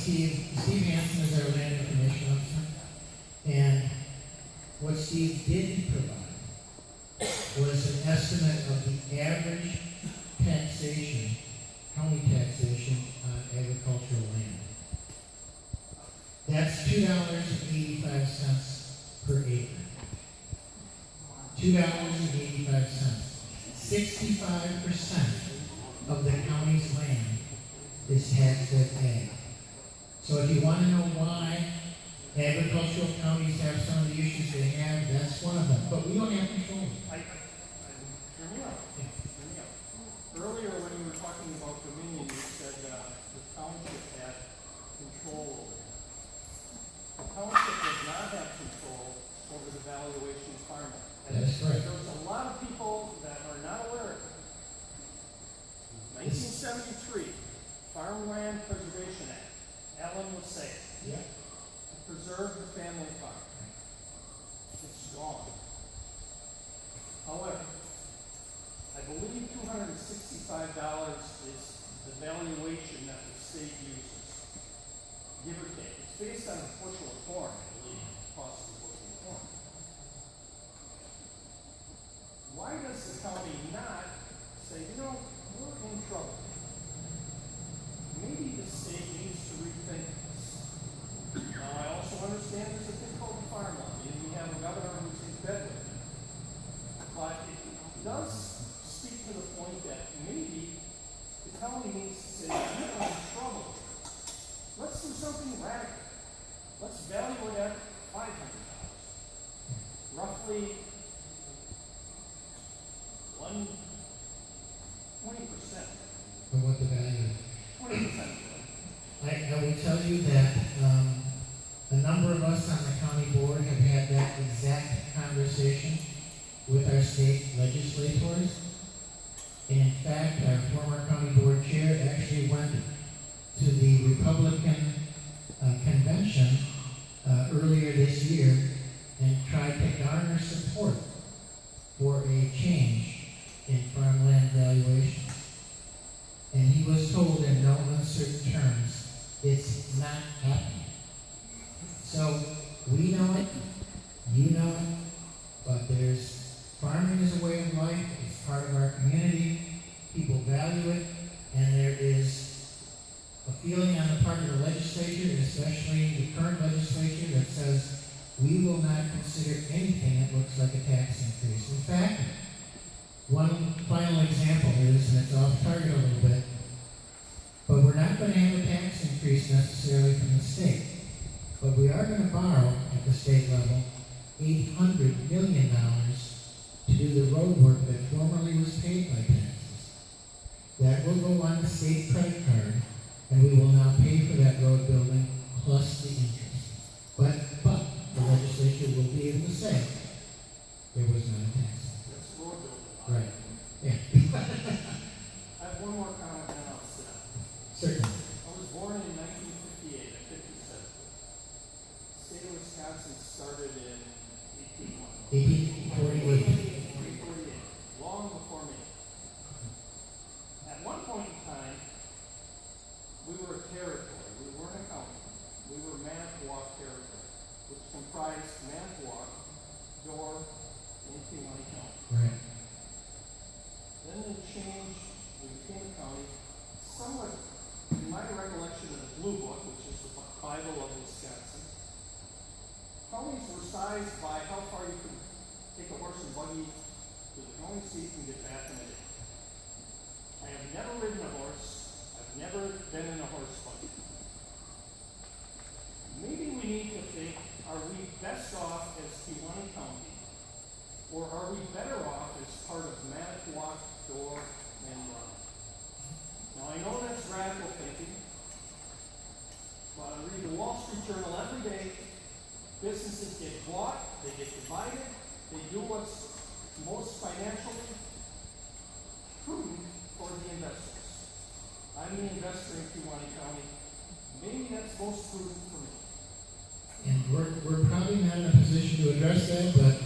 Steve Hansen is our land information officer, and what Steve did provide was an estimate of the average taxation, county taxation on agricultural land. That's $2.85 per acre. $2.85. 65% of the county's land is taxed at ag. So if you want to know why agricultural counties have some of the issues they have, that's one of them. But we don't have control. Hear me out. Earlier when you were talking about Dominion, you said the township had control over it. The township does not have control over the valuation of farmland. That is correct. There's a lot of people that are not aware of it. 1973, Farmland Preservation Act. Alan was saying. Yeah. To preserve the family farm. It's gone. However, I believe $265 is the valuation that the state uses, give or take. It's based on a bushel of corn, I believe, the cost of a bushel of corn. Why does the county not say, we're in trouble? Maybe the state needs to rethink this. Now, I also understand there's a thing called the farm lobby, and we have a governor who's in bed with it. But it does speak to the point that maybe the county needs to say, we're in trouble. Let's do something radical. Let's value it at $500. Roughly 20%. Of what the value is. 20%. I will tell you that a number of us on the county board have had that exact conversation with our state legislators. And in fact, our former county board chair actually went to the Republican convention earlier this year and tried to garner support for a change in farmland valuation. And he was told in no uncertain terms, it's not happening. So we know it, you know it, but farming is a way of life, it's part of our community, people value it, and there is a feeling on the part of the legislature, especially the current legislature, that says we will not consider anything that looks like a tax increase. In fact, one final example is, and it's off target a little bit, but we're not going to have a tax increase necessarily from the state. But we are going to borrow at the state level $800 million to do the road work that formerly was paid by taxes. That will go on the state credit card, and we will now pay for that road building plus the interest. But the legislature will be able to say there was not a tax. That's road building. Right. Yeah. I have one more comment and then I'll sit down. Certainly. I was born in 1958 at 57. The state of Wisconsin started in 1848. 1848, long before me. At one point in time, we were a territory. We weren't a county. We were Manitowoc territory, which comprised Manitowoc, Door, and Kewaunee County. Right. Then it changed, we became a county, somewhat, in my recollection of the Blue Book, which is the Bible of Wisconsin, counties were sized by how far you could take a horse and buggy to the county seat and get back in a day. I have never ridden a horse. I've never been in a horse buggy. Maybe we need to think, are we best off as Kewaunee County, or are we better off as part of Manitowoc, Door, and Run? Now I know that's radical thinking, but I read the Wall Street Journal every day. Businesses get bought, they get divided, they do what's most financially prudent for the investors. I'm the investor in Kewaunee County. Maybe that's most prudent for me. And we're probably not in a position to address that, but